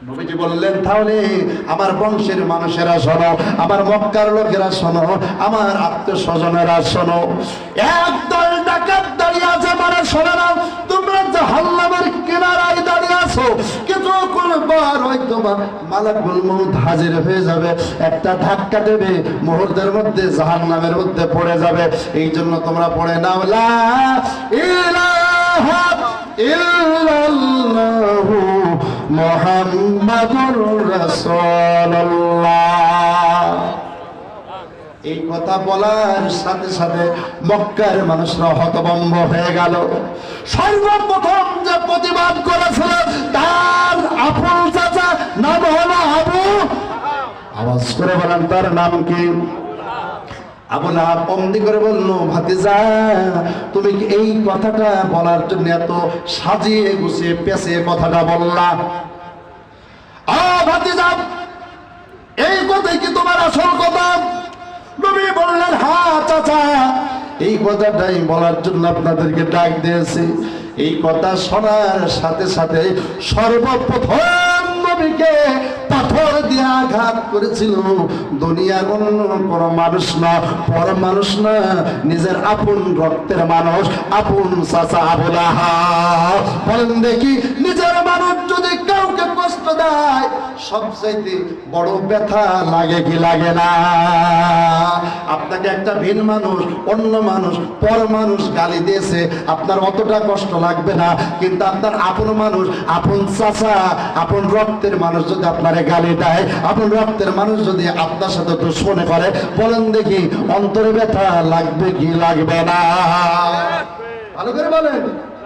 নবীজি বললেন, তাহলে আমার বংশের মানুষেরা শোনো, আমার মক্কার লোকেরা শোনো, আমার আত্মীয় স্বজনেরা শোনো, একদল ডাকাত দাঁড়িয়ে আছে, মানে শোনো না, তোমরা জাহান্নামের কিনারায় দাঁড়িয়ে আছো, কিছুক্ষণ পর হয়তো মালাকুল মউত হাজির হয়ে যাবে, একটা ধাক্কা দেবে, মুহূর্তের মধ্যে জাহান্নামের মধ্যে পড়ে যাবে। এই জন্য তোমরা পড়ে নাও লা ইলাহা ইল্লাল্লাহু মুহাম্মাদুর রাসূলুল্লাহ। এই কথা বলার সাথে সাথে মক্কার মানুষরা হতভম্ব হয়ে গেল। সর্বপ্রথম যে প্রতিবাদ করেছিল তার আপন চাচা, নাম হলো আবু, আওয়াজ করে বলেন তার নাম কি? আবু লাহাব অমনি করে বলল, ভাতিজা তুমি কি এই কথাটা বলার জন্য এত সাজিয়ে গুছিয়ে পেঁচিয়ে কথাটা বললা? ভাতিজা এই কথাই কি তোমার আসল কথা? নবী বললেন, হ্যাঁ চাচা, এই কথাটাই বলার জন্য আপনাদেরকে ডাক দিয়েছি। এই কথা শোনার সাথে সাথে সর্বপ্রথম নবীকে পাথর দিয়ে আঘাত করেছিল দুনিয়ার অন্য কোনো মানুষ না, পর মানুষ না, নিজের আপন রক্তের মানুষ, আপন চাচা আবু লাহাব। বলেন দেখি, নিজের মানুষ যদি কাউকে কষ্ট দেয় সবচাইতে বড় ব্যথা লাগে কি লাগে না? আপনাকে একটা ভিন মানুষ, অন্য মানুষ, পর মানুষ গালি দিয়েছে, আপনার অতটা কষ্ট লাগবে না, কিন্তু আপনার আপন মানুষ, আপন চাচা, আপন রক্তের মানুষ যদি আপনারে গালি দেয়, আপন রক্তের মানুষ যদি আপনার সাথে দুশ্মনী করে, বলেন দেখি অন্তরে ব্যথা লাগবে কি লাগবে না? ভালো করে বলেন,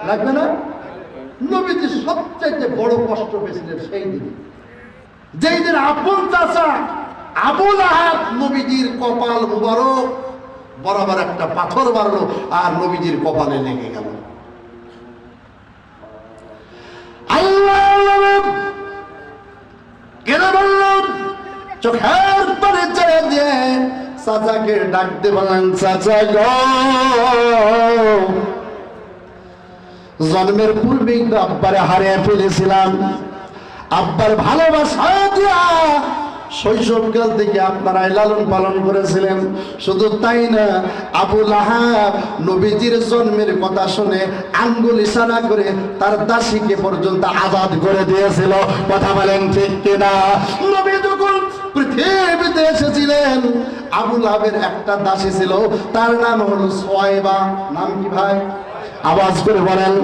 লাগবে না? নবীজি সবচাইতে বড় কষ্ট পেয়েছিলেন সেই দিন, যেই দিন আপন চাচা আবু লাহাব নবীজির কপাল মুবারক বরাবর একটা পাথর মারলো আর নবীজির কপালে লেগে গেল। আল্লাহ কেন বললাম, চোখের পানি ছেড়ে দিয়ে চাচাকে ডাকতে বললেন, চাচা গো, জন্মের পূর্বেই তো আব্বারে হারিয়ে ফেলেছিলাম, আব্বার ভালোবাসা দিয়া শৈশবকাল থেকে আপনারাই লালন পালন করেছিলেন। শুধু তাই না, আবু লাহাব নবীজির জন্মের কথা শুনে আঙ্গুল ইশারা করে তার দাসীকে পর্যন্ত আজাদ করে দিয়েছিল। কথা বলেন ঠিক কিনা? নবী যখন পৃথিবীতে এসেছিলেন, আবু লাহাবের একটা দাসী ছিল, তার নাম হলো সুয়াইবা। নাম কি ভাই? আওয়াজ করে বলেন।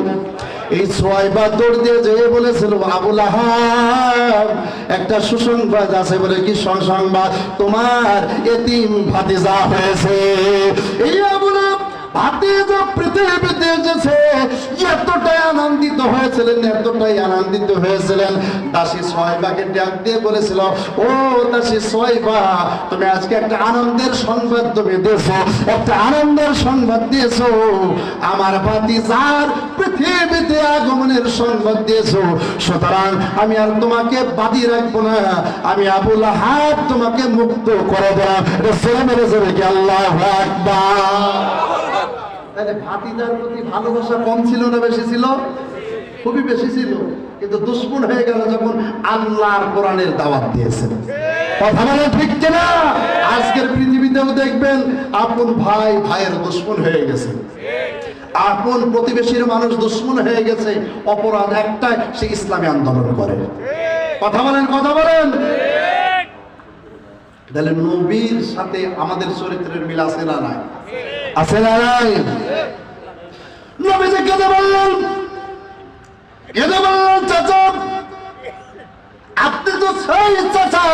এই সুয়াইবা দৌড় দিয়ে যেয়ে বলেছিল, আবু লাহাব একটা সুসংবাদ আছে। বলে কি সুসংবাদ? তোমার এতিম ভাতিজা হয়েছে। এই আবু লাহাব ভাতিজা পৃথিবীতে এসেছে, এতটাই আনন্দিত হয়েছিলেন, এতটাই আনন্দিত হয়েছিলেন, দাসী সুয়াইবাকে ডাক দিয়ে বলেছিল, ও দাসী সুয়াইবা, তুমি আজকে একটা আনন্দের সংবাদ তুমি দিয়েছো, একটা আনন্দের সংবাদ দিয়েছো, আমার ভাতিজার পৃথিবীতে আগমনের সংবাদ দিয়েছো, সুতরাং আমি আর তোমাকে বাঁধি রাখবো না, আমি আবু লাহাব তোমাকে মুক্ত করে দিলাম। আল্লাহু আকবার। তাহলে ভাতিজার প্রতি ভালোবাসা কম ছিল না বেশি ছিল? খুবই বেশি ছিল, কিন্তু দুশ্মন হয়ে গেল যখন আল্লাহর কোরআনের দাওয়াত দিয়েছেন। কথা বলে ঠিক কিনা? আজকের পৃথিবীতেও দেখবেন আপন ভাই ভাইয়ের দুশ্মন হয়ে গেছে, আপন প্রতিবেশীর মানুষ দুশ্মন হয়ে গেছে। অপরাধ একটাই, সে ইসলামী আন্দোলন করে। কথা বলেন, কথা বলেন। তাহলে নবীর সাথে আমাদের চরিত্রের মিল আছে না নাই? আছে না নাই? নবীজি কেঁদে বললেন, চাচা আপনি তো সেই চাচা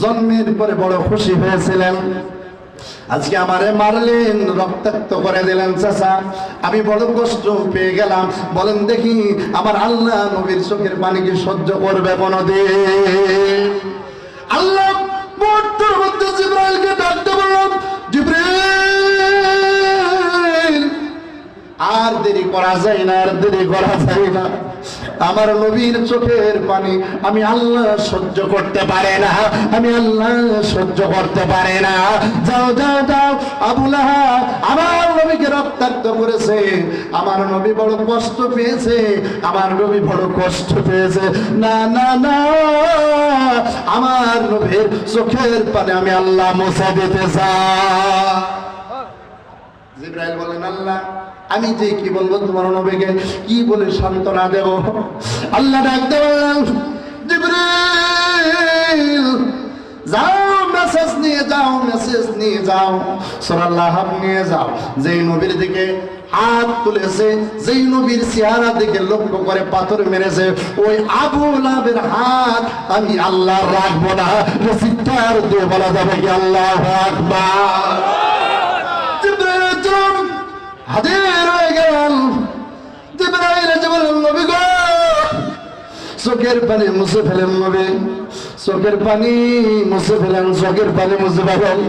জন্মের পরে বড় খুশি হয়েছিলেন, আজকে আমারে মারলেন, রক্তাক্ত করে দিলেন চাচা, আমি বড় কষ্ট পেয়ে গেলাম। বলেন দেখি আমার আল্লাহ নবীর চোখের পানি কি সহ্য করবে কোনদিন? আল্লাহ মুহূর্তের মধ্যে জিবরাইলকে ডাকতে বললাম, জিবরাইল আর দেরি করা যায় না, আর দেরি করা যায় না, আমার নবীর চোখের পানি আমি আল্লাহ সহ্য করতে পারে না, আমি আল্লাহ সহ্য করতে পারে না। যাও যাও যাও, আবু লাহাব আমার নবীকে রক্তাক্ত করেছে, আমার নবী বড় কষ্ট পেয়েছে, আমার নবী বড় কষ্ট পেয়েছে। না না না, আমার নবীর চোখের পানি আমি আল্লাহ মুছে দিতে চাই। জিবরাইল বলেন, আল্লাহ আমি যে কি বলবো তোমার নবীকে, কি বলে সান্ত্বনা দেব? আল্লাহ ডাকতে বললেন, জিবরাইল যাও, মেসেজ নিয়ে যাও, মেসেজ নিয়ে যাও, সূরা লাহাব নিয়ে যাও। যেই নবীর দিকে হাত তুলেছে, যেই নবীর চেহারা দিকে লক্ষ্য করে পাথর মেরেছে, ওই আবু লাহাবের হাত আমি আল্লাহ রাখবো না। চিৎকার দিয়ে বলা যাবে কি আল্লাহু আকবার। হাজির হয়ে গেল। জিবরাইল এসে বললেন, নবী গো, চোখের পানি মুছে ফেলেন নবী, চোখের পানি মুছে ফেলেন, চোখের পানি মুছে ফেলেন।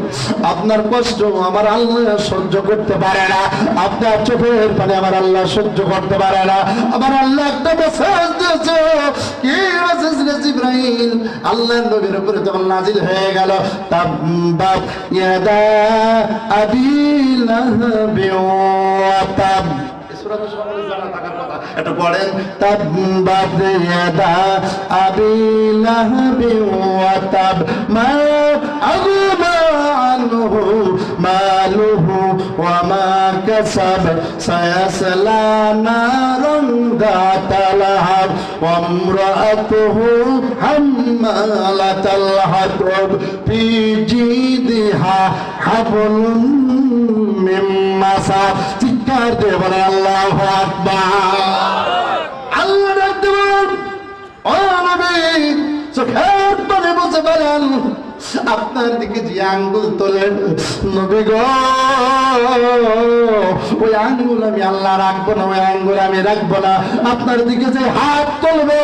আপনার কষ্ট আমার আল্লাহ সহ্য করতে পারে না, আপনার চোখের পানি আমার আল্লাহ সহ্য করতে পারে না। আমার আল্লাহ একটা মেসেজ দিয়েছে। কি মেসেজ রে জিবরাইল? আল্লাহর নবীর উপরে যখন নাজিল হয়ে গেল, তাব্বাত ইয়াদা আবি লাহাবি ওয়া তাব, এটা পড়েন, তাব্বাত ইয়াদা আবি লাহাবি ওয়া তাব মা আগনা আনহু মালুহু ওয়া মা কাসাব সায়াসলা নারান যাতা লাহাব ওয়া ইমরাতুহু হাম্মালাতাল হাতাব ফি জিদিহা হাবলুম মিন মাসাদ। চিৎকার দিয়ে বলেন আল্লাহু আকবার। আল্লাহ ডাকতে বলেন, ও নবী, চোখের পানি মুছে ফেলেন। আপনার দিকে যে আঙ্গুল তোলেন নবী গো, ওই আঙ্গুল আমি আল্লাহ রাখবো না, ওই আঙ্গুল আমি রাখবো না। আপনার দিকে যে হাত তুলবো,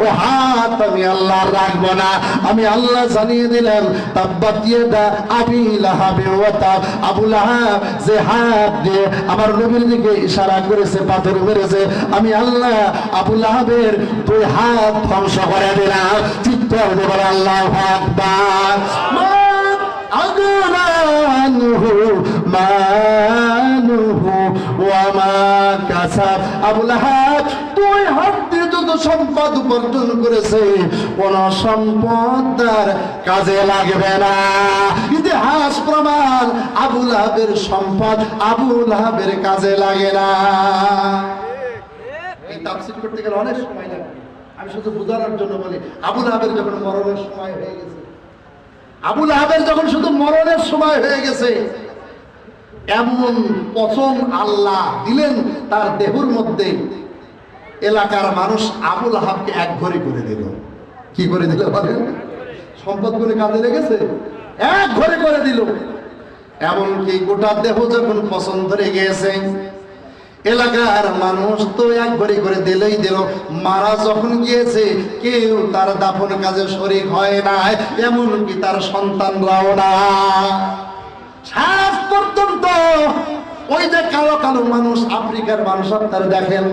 ওই হাত আমি আল্লাহ রাখবো না। আমি আল্লাহ জানিয়ে দিলাম, তাব্বাত ইয়াদা আবি লাহাবি ওয়া তাব, আবু লাহাব যে হাত দিয়ে আমার নবীর দিকে ইশারা করেছে, পাথর মেরেছে, আমি আল্লাহ আবু লাহাবের দুই হাত ধ্বংস করে দিলাম। চিৎকার দিয়ে বলে আল্লাহু আকবার। আবু লাহাব দুই হাত দিয়ে যত সম্পদ উপার্জন করেছে, কোন সম্পদ তার কাজে লাগবে না। ইতিহাস প্রমাণ, আবু লাহাবের সম্পদ আবু লাহাবের কাজে লাগে না। এই তাফসীর করতে গেলে অনেক সময় লাগে, আমি শুধু বোঝানোর জন্য বলি। আবু লাহাবের যখন মরণের সময় হয়ে গেছে, আবু লাহাবের যখন শুধু মরণের সময় হয়ে গেছে, এমন পচন আল্লাহ দিলেন তার দেহের মধ্যে, এলাকার মানুষ আবু লাহাবকে এক ঘরে করে দিল। কি করে দিল বলেন? সম্পদ করে কাজে লেগেছে, এক ঘরে করে দিল। এমনকি গোটা দেহ যখন পচন ধরে গিয়েছে, এলাকার মানুষ তো এক ঘরে করে দিলেই দিল। মারা যখন গিয়েছে, কেউ তার দাফন কাজে শরীক হয় না, এমনকি তার সন্তানরাও না। শেষ পর্যন্ত ওই যে কালো কালো মানুষ, আফ্রিকার মানুষ আপনারা দেখেন,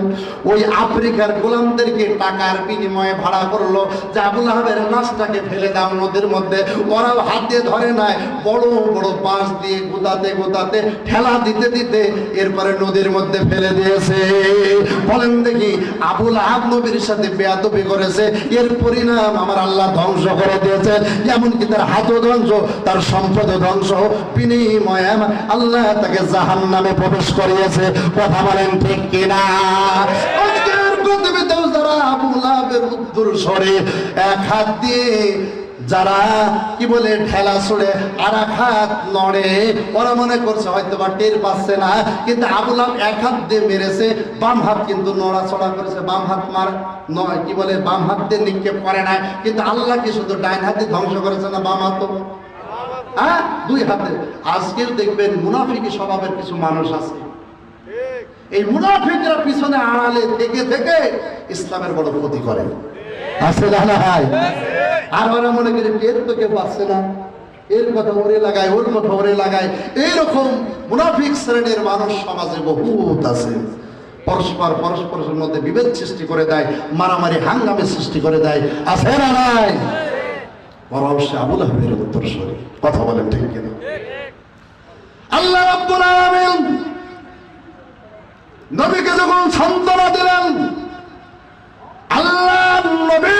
ওই আফ্রিকার গোলামদেরকে টাকার বিনিময়ে ভাড়া করলো যে আবু লাহাবের লাশটাকে ফেলে দাও নদীর মধ্যে। ওরাও হাত দিয়ে ধরে নাই, বড় বড় বাঁশ দিয়ে গোদাতে গোদাতে ঠেলা দিতে দিতে এরপরে নদীর মধ্যে ফেলে দিয়েছে। বলেন দেখি, আবু লাহাব নবীর সাথে বেয়াদবি করেছে, এর পরিণাম আমার আল্লাহ ধ্বংস করে দিয়েছে। এমনকি তার হাতও ধ্বংস, তার সম্পদও ধ্বংস, বিনিময়ে আল্লাহ তাকে জাহান্নামে প্রবেশ করিয়েছে। কথা বলেন ঠিক কিনা? আজকের পৃথিবীতেও যারা আবু লাহাবের উত্তর সরে এক হাত দিয়ে যারা কি বলে ঠেলা ছুড়ে আর এক হাত নড়ে, ওরা মনে করছে হয়তো বা টের পাচ্ছে না, কিন্তু আবু লাহাব এক হাত দিয়ে মেরেছে, বাম হাত কিন্তু নড়াচড়া করেছে, বাম হাত মার নয় কি বলে বাম হাত দিয়ে নিক্ষেপ করে নাই। কিন্তু আল্লাহ কি শুধু ডাইন হাতে ধ্বংস করেছে না বাম হাত? হ্যাঁ, দুই হাতে। আজকেও দেখবেন মুনাফিকি স্বভাবের কিছু মানুষ আছে, এই মুনাফিকরা পিছনে আড়ালে থেকে থেকে ইসলামের বড় ক্ষতি করে। আছে না নাই? আর ওরা মনে করে টের তো কেউ পাচ্ছে না, এর কথা ওরে লাগায়, ওর কথা ওরে লাগায়। এইরকম মুনাফিক শ্রেণীর মানুষ সমাজে বহুত আছে। পরস্পরের মধ্যে বিভেদ সৃষ্টি করে দেয়, মারামারি হাঙ্গামে সৃষ্টি করে দেয়, আছে না নাই? ওরা অবশ্যই আবু লাহাবের উত্তরসূরি। কথা বলেন ঠিক কিনা? আল্লাহ রাব্বুল আলামিন নবীকে যখন সান্ত্বনা দিলেন, আল্লাহ নবী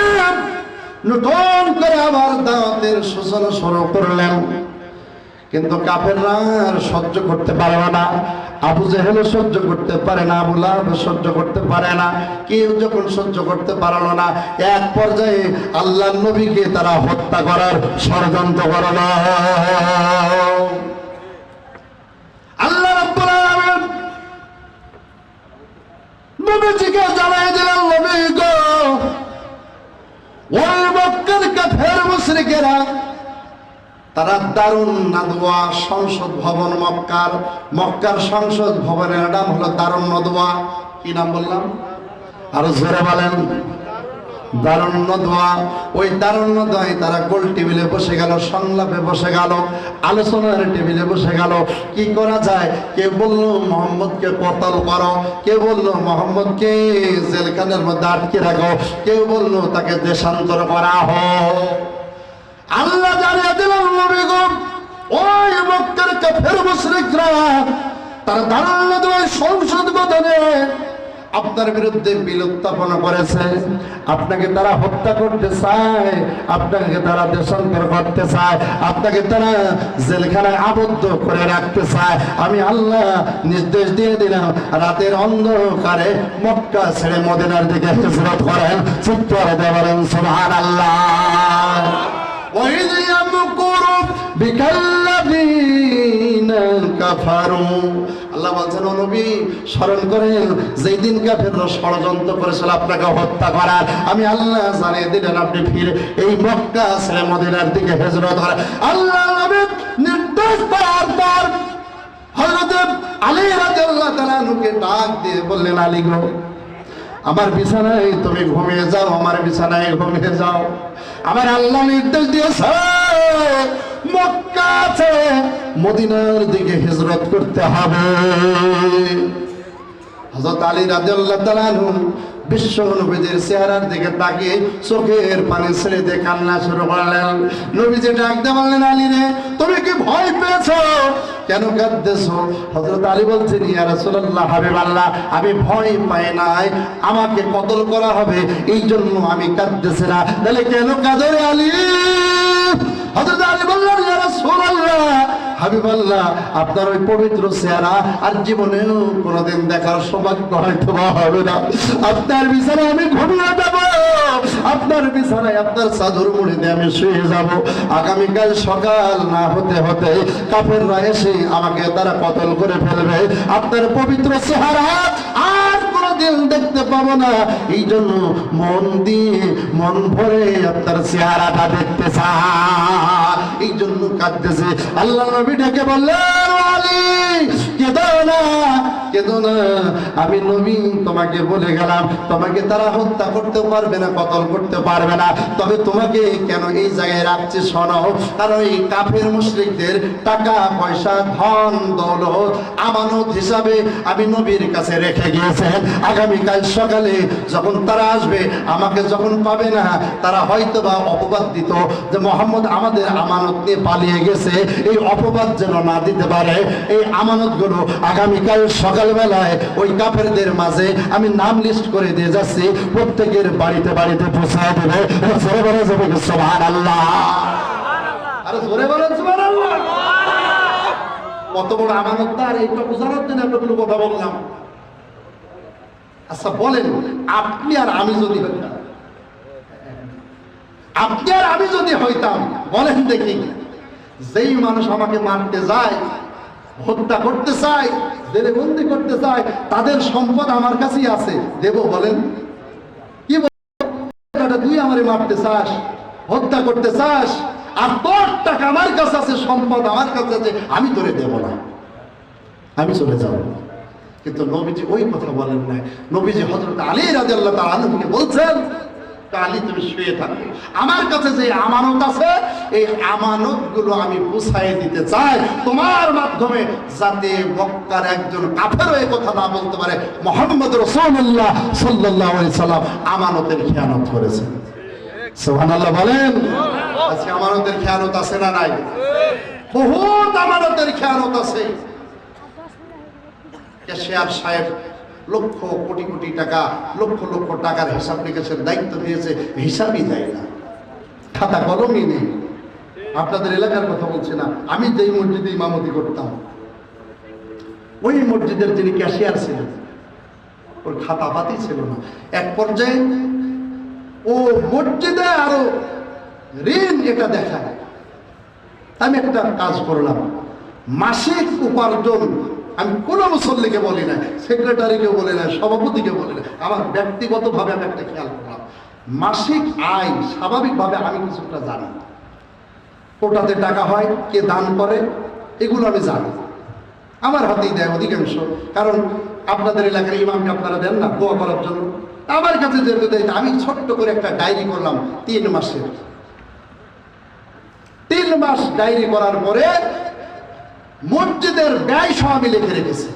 নতুন করে আবার দাওয়াতের সূচনা শুরু করলেন। কিন্তু কাফেররা আর সহ্য করতে পারবে না, আবু জেহেল সহ্য করতে পারে না, আবু লাহাব সহ্য করতে পারে না। কেউ যখন সহ্য করতে পারল না, এক পর্যায়ে আল্লাহর নবীকে তারা হত্যা করার ষড়যন্ত্র করল। আল্লাহ রাব্বুল আলামিন নবীজিকে জানাই দিলেন, নবী গো, ওই মক্কার কাফের মুশরিকেরা তারা দারুন নাদওয়া সংসদ ভবন, মক্কার সংসদ ভবনের নাম হলো দারুন নাদওয়া। কি নাম বললাম? আরো জোরে বলেন। দারুন নাদওয়া। ওই দারুন নাদওয়ায় তারা গোল টেবিলে বসে গেল, সংলাপে বসে গেল, আলোচনার টেবিলে বসে গেল। কি করা যায়? কেউ বললো মোহাম্মদকে কতল করো, কেউ বললো মোহাম্মদকে জেলখানার মধ্যে আটকে রাখো, কেউ বললো তাকে দেশান্তর করা হোক। আল্লাহ জানিয়ে দিলেন, নবী গো, ওই মক্কার কাফের মুশরিকরা তারা দারুন নাদওয়ায় সংসদ ভবনে আপনার বিরুদ্ধে বিল উত্থাপন করেছে। আপনাকে তারা হত্যা করতে চায়, আপনাকে তারা দেশান্তর করতে চায়, আপনাকে তারা জেলখানায় আবদ্ধ করে রাখতে চায়। আমি আল্লাহ নির্দেশ দিয়ে দিলাম, রাতের অন্ধকারে মক্কা ছেড়ে মদিনার দিকে হিজরত করেন। চিৎকার দিয়ে বলেন সুবহানাল্লাহ। وَإِذْ يَمْكُرُ بِكَ الَّذِينَ كَفَرُوا। আল্লাহ বলছেন, ও নবী স্মরণ করেন যেই দিন কাফেররা ষড়যন্ত্র করেছিল আপনাকে হত্যা করার। আমি আল্লাহ জানিয়ে দিলেন আপনি ফিরে এই মক্কা ছেড়ে মদিনার দিকে হিজরত করেন। আল্লাহ নবী নির্দেশ পাওয়ার পর হযরত আলী রাদিয়াল্লাহু তাআলা নুকে ডাক দিয়ে বললেন, আলী গো, আমার বিছানায় তুমি ঘুমিয়ে যাও, আমার বিছানায় ঘুমিয়ে যাও। আমার আল্লাহ নির্দেশ দিয়েছে মক্কা ছেড়ে মদিনার দিকে হিজরত করতে হবে। হযরত আলী রাদিয়াল্লাহু তাআলা বিশ্ব নবীদের চেহারার দিকে তাকিয়ে চোখের পানি ছেড়ে দিয়ে কান্না শুরু করলেন। নবীজি ডাক দিয়ে বললেন, আলী রে, তুমি কি ভয় পেয়েছো? কেন কাঁদতেছো? হযরত আলী বলছেন, ইয়া রাসূলুল্লাহ, হাবিবাল্লাহ, আমি ভয় পাই নাই, আমাকে কতল করা হবে এই জন্য আমি কাঁদতেছি না। তাহলে কেন কাঁদো রে আলী? হযরত আলী বললেন, ইয়া রাসূলুল্লাহ, হাবিবাল্লাহ, আপনার ওই পবিত্র চেহারা আর জীবনেও কোনোদিন দেখার সৌভাগ্য হয়তো হবে না। আপনার বিছানায় আমি ঘুমিয়ে যাব, আপনার বিছানায় আপনার চাদর মুড়ি দিয়ে আমি শুয়ে যাব। আগামীকাল সকাল না হতে হতে কাফেররা এসে আমাকে তারা কতল করে ফেলবে। আপনার পবিত্র চেহারা আর কোনোদিন দেখতে পাবো না। এই জন্য মন দিয়ে মন ভরে আপনার চেহারাটা দেখতে চাই, এই জন্য কাঁদতেছে। আল্লাহ নবী ডেকে বললেন, আলী কেঁদো না, কেঁদো না, আমি নবী তোমাকে বলে গেলাম তোমাকে তারা হত্যা করতে পারবে না, কতল করতে পারবে না। তবে তোমাকে কেন এই জায়গায় রাখছি শোনো। কারণ এই কাফের মুশরিকদের টাকা পয়সা ধন দৌলত আমানত হিসাবে আমি নবীর কাছে রেখে গিয়েছেন। আগামীকাল সকালে যখন তারা আসবে, আমাকে যখন পাবে না, তারা হয়তো বা অপবাদ দিত যে মোহাম্মদ আমাদের আমানত নিয়ে পালিয়ে গেছে। এই অপবাদ যেন না দিতে পারে, এই আমানতগুলো আগামীকাল সকালবেলায় ওই কাফেরদের মাঝে আমি নাম লিস্ট করে দিয়ে যাচ্ছি, প্রত্যেকের বাড়িতে বাড়িতে পৌঁছায় দেবে। জোরে বলে যাবে সুবহানাল্লাহ। আরে জোরে বলেন সুবহানাল্লাহ। কত বড় আমানতদার, এইটা বোঝানোর জন্য এতগুলো কথা বললাম। আচ্ছা বলেন, আপনি আর আমি যদি হইতাম, আপনি আর আমি যদি হইতাম, বলেন দেখি, যেই মানুষ আমাকে মারতে যায়, হত্যা করতে চায়, জেলে বন্দি করতে চায়, তাদের সম্পদ আমার কাছেই আছে, দেব? বলেন কি বলেন? তুই আমারে মারতে চাস, হত্যা করতে চাস, আর তোর টাকা আমার কাছে আছে, সম্পদ আমার কাছে আছে, আমি তোরে দেব না, আমি চলে যাব। কিন্তু নবীজি ওই কথা বলেন নাই। নবীজি হযরত আলী রাদিয়াল্লাহু তাআলা আনহুকে বলছেন, কালি তুমি শুয়ে থাকো। আমার কাছে যে আমানত আছে এই আমানতগুলো আমি বুঝাই দিতে চাই তোমার মাধ্যমে, যাতে মক্কার একজন কাফেরও এই কথা না বলতে পারে মুহাম্মদ রাসূলুল্লাহ সাল্লাল্লাহু আলাইহি সাল্লাম আমানতের খেয়ানত করেছেন। সুবহানাল্লাহ বলেন। আজকে আমানতের খেয়ানত আছে না নাই? বহুত আমানতের খেয়ানত আছে। ক্যাশিয়ার সাহেব লক্ষ কোটি কোটি টাকা, লক্ষ লক্ষ টাকার হিসাব নিকাশের দায়িত্ব দিয়েছে, হিসাবই দেয় না, খাতা কলমই নেই। আপনাদের এলাকার কথা বলছি না, আমি যেই মসজিদে ইমামতি করতাম ওই মসজিদের যিনি ক্যাশিয়ার ছিলেন ওর খাতা পাতি ছিল না। এক পর্যায়ে ও মসজিদে আরো ঋণ এটা দেখায়। আমি একটা কাজ করলাম, মাসিক উপার্জন আমি কোনো মুসল্লিকে বলি না, সেক্রেটারিকে বলি না, সভাপতিকে বলি না, আমার ব্যক্তিগতভাবে আমি একটা খেয়াল করলাম, মাসিক আয় স্বাভাবিকভাবে আমি কিছুটা জানি, কোটাতে টাকা হয়, কে দান করে, এগুলো আমি জানি। আমার হাতেই দেয় অধিকাংশ, কারণ আপনাদের এলাকার ইমামকে আপনারা দেন না দোয়া করার জন্য, আমার কাছে যেতে দেয়। আমি ছোট্ট করে একটা ডায়েরি করলাম 3 মাসের। 3 মাস ডায়েরি করার পরে মসজিদের ব্যয় সব আমি লিখে রেখেছি।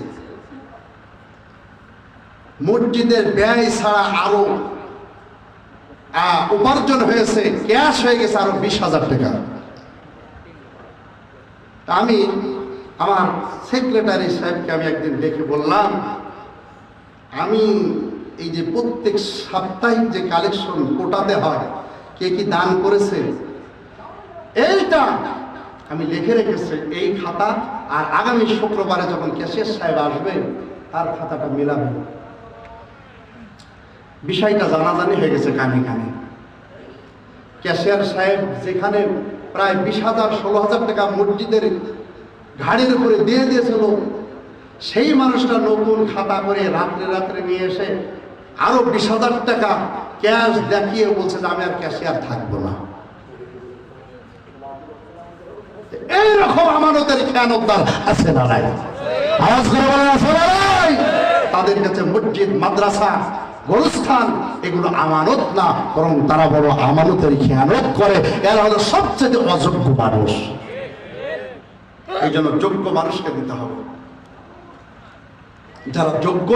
মসজিদের ব্যয় ছাড়া আরো উপার্জন হয়েছে, ক্যাশ হয়ে গেছে আরো 20,000 টাকা। আমি আমার সেক্রেটারি সাহেবকে আমি একদিন দেখে বললাম, আমি এই যে প্রত্যেক সাপ্তাহিক যে কালেকশন কোটাতে হয়, কে কি দান করেছে এইটা আমি লিখে রেখেছি এই খাতা, আর আগামী শুক্রবারে যখন ক্যাশিয়ার সাহেব আসবে তার খাতাটা মেলাবে। বিষয়টা জানাজানি হয়ে গেছে কানে কানে। ক্যাশিয়ার সাহেব যেখানে প্রায় 20,000 16,000 টাকা মসজিদের ঘাড়ির উপরে দিয়ে দিয়েছিল, সেই মানুষটা নতুন খাতা করে রাত্রে রাত্রে নিয়ে এসে আরো 20,000 টাকা ক্যাশ দেখিয়ে বলছে যে আমি আর ক্যাশিয়ার থাকবো না। এইরকম আমানতের খেয়ানতদার আছে না নাই? আওয়াজ করে বলেন আছে না নাই? তাদের কাছে মসজিদ, মাদ্রাসা, গোরস্থান এগুলো আমানত না, বরং তারা বড় আমানতের খেয়ানত করে। এরা হলো সবচেয়ে অযোগ্য মানুষ। এই জন্য যোগ্য মানুষকে দিতে হবে। যারা যোগ্য,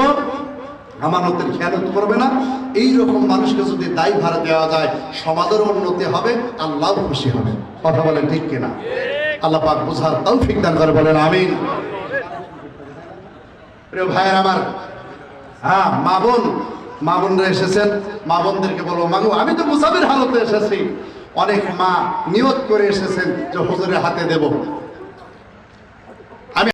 আমানতের খেয়ানত করবে না, এইরকম মানুষকে যদি দায়ভার দেওয়া যায় সমাজের উন্নতি হবে, আল্লাহ খুশি হবে। কথা বলেন ঠিক কিনা? আল্লাহ পাক বুঝার তৌফিক দান করে, বলেন আমিন। প্রিয় ভাইয়ের আমার, হ্যাঁ মা বোনরা এসেছেন, মা বোনদেরকে বলবো, মাগো আমি তো মুসাফির হালতে এসেছি। অনেক মা নিয়ত করে এসেছেন যে হুজুরের হাতে দেব,